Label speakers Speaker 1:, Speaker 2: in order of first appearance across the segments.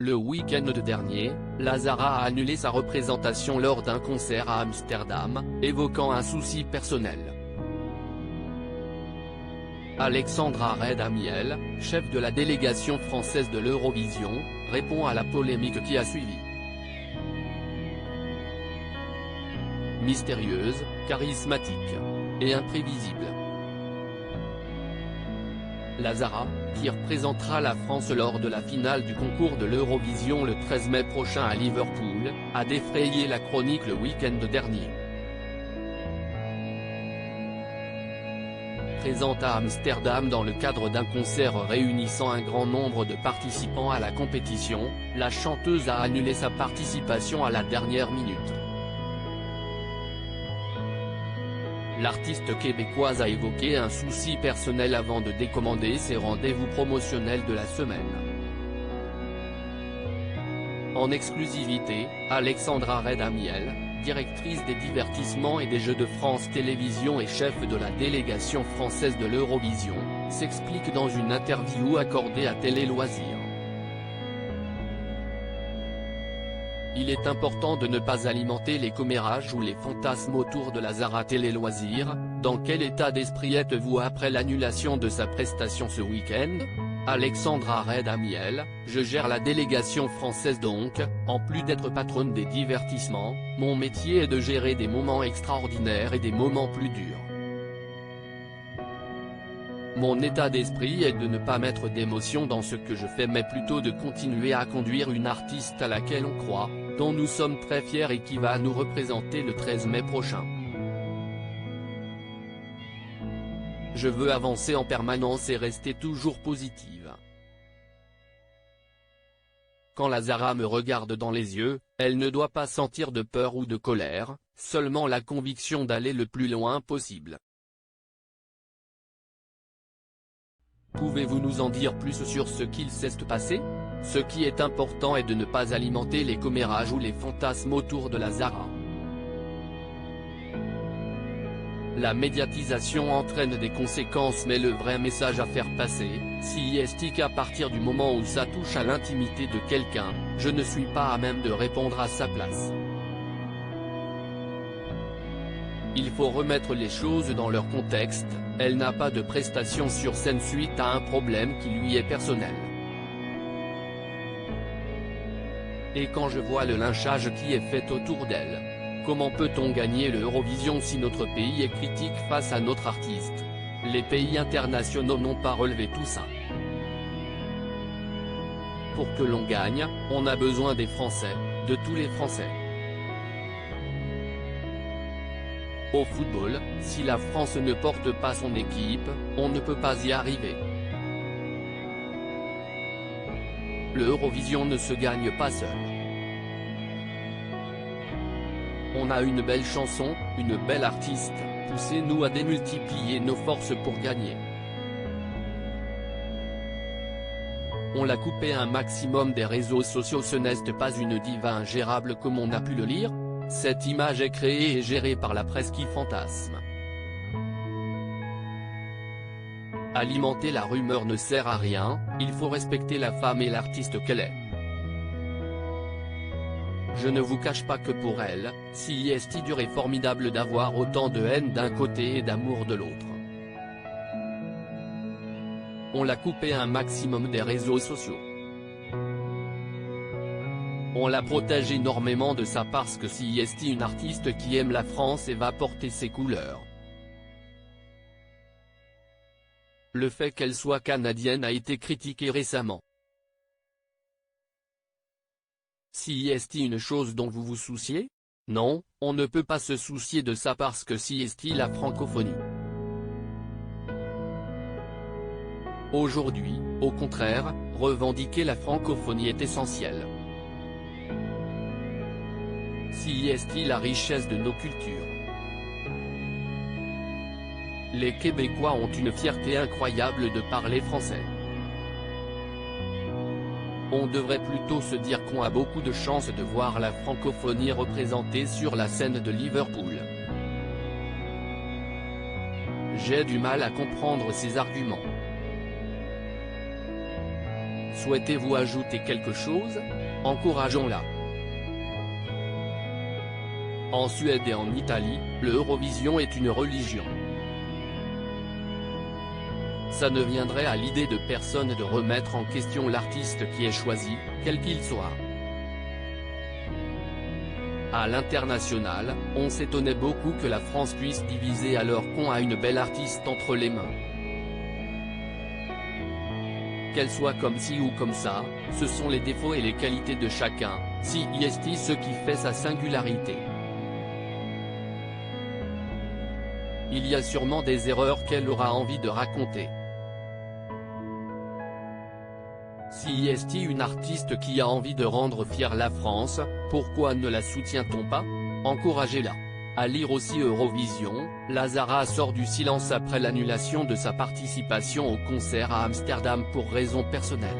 Speaker 1: Le week-end dernier, Lazara a annulé sa représentation lors d'un concert à Amsterdam, évoquant un souci personnel. Alexandra Red-Amiel, chef de la délégation française de l'Eurovision, répond à la polémique qui a suivi. Mystérieuse, charismatique et imprévisible. Lazara, qui représentera la France lors de la finale du concours de l'Eurovision le 13 mai prochain à Liverpool, a défrayé la chronique le week-end dernier. Présente à Amsterdam dans le cadre d'un concert réunissant un grand nombre de participants à la compétition, la chanteuse a annulé sa participation à la dernière minute. L'artiste québécoise a évoqué un souci personnel avant de décommander ses rendez-vous promotionnels de la semaine. En exclusivité, Alexandra Red-Amiel, directrice des divertissements et des Jeux de France Télévisions et chef de la délégation française de l'Eurovision, s'explique dans une interview accordée à Télé Loisirs. Il est important de ne pas alimenter les commérages ou les fantasmes autour de Lazara. Télé Loisirs, dans quel état d'esprit êtes-vous après l'annulation de sa prestation ce week-end? Alexandra Red-Amiel, je gère la délégation française donc, en plus d'être patronne des divertissements, mon métier est de gérer des moments extraordinaires et des moments plus durs. Mon état d'esprit est de ne pas mettre d'émotion dans ce que je fais mais plutôt de continuer à conduire une artiste à laquelle on croit, dont nous sommes très fiers et qui va nous représenter le 13 mai prochain. Je veux avancer en permanence et rester toujours positive. Quand Lazara me regarde dans les yeux, elle ne doit pas sentir de peur ou de colère, seulement la conviction d'aller le plus loin possible. Pouvez-vous nous en dire plus sur ce qu'il s'est passé? Ce qui est important est de ne pas alimenter les commérages ou les fantasmes autour de Lazara. La médiatisation entraîne des conséquences mais le vrai message à faire passer, c'est qu'à partir du moment où ça touche à l'intimité de quelqu'un, je ne suis pas à même de répondre à sa place. Il faut remettre les choses dans leur contexte, elle n'a pas de prestation sur scène suite à un problème qui lui est personnel. Et quand je vois le lynchage qui est fait autour d'elle, comment peut-on gagner l'Eurovision si notre pays est critique face à notre artiste? Les pays internationaux n'ont pas relevé tout ça. Pour que l'on gagne, on a besoin des Français, de tous les Français. Au football, si la France ne porte pas son équipe, on ne peut pas y arriver. L'Eurovision ne se gagne pas seul. On a une belle chanson, une belle artiste, poussez-nous à démultiplier nos forces pour gagner. On l'a coupé un maximum des réseaux sociaux. Ce n'est pas une diva ingérable comme on a pu le lire. Cette image est créée et gérée par la presse qui fantasme. Alimenter la rumeur ne sert à rien, il faut respecter la femme et l'artiste qu'elle est. Je ne vous cache pas que pour elle, c'est dur et formidable d'avoir autant de haine d'un côté et d'amour de l'autre. On l'a coupé un maximum des réseaux sociaux. On la protège énormément de ça parce que c'est une artiste qui aime la France et va porter ses couleurs. Le fait qu'elle soit canadienne a été critiqué récemment. C'est une chose dont vous vous souciez? Non, on ne peut pas se soucier de ça parce que c'est la francophonie. Aujourd'hui, au contraire, revendiquer la francophonie est essentiel. C'est la richesse de nos cultures. Les Québécois ont une fierté incroyable de parler français. On devrait plutôt se dire qu'on a beaucoup de chance de voir la francophonie représentée sur la scène de Liverpool. J'ai du mal à comprendre ces arguments. Souhaitez-vous ajouter quelque chose? Encourageons-la. En Suède et en Italie, le Eurovision est une religion. Ça ne viendrait à l'idée de personne de remettre en question l'artiste qui est choisi, quel qu'il soit. À l'international, on s'étonnait beaucoup que la France puisse diviser alors qu'on a une belle artiste entre les mains. Qu'elle soit comme ci ou comme ça, ce sont les défauts et les qualités de chacun, si est ce qui fait sa singularité. Il y a sûrement des erreurs qu'elle aura envie de raconter. Si est une artiste qui a envie de rendre fière la France, pourquoi ne la soutient-on pas? Encouragez-la. À lire aussi Eurovision, Lazara sort du silence après l'annulation de sa participation au concert à Amsterdam pour raisons personnelles.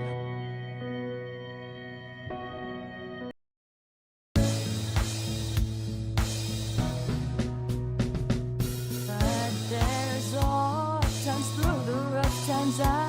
Speaker 2: Times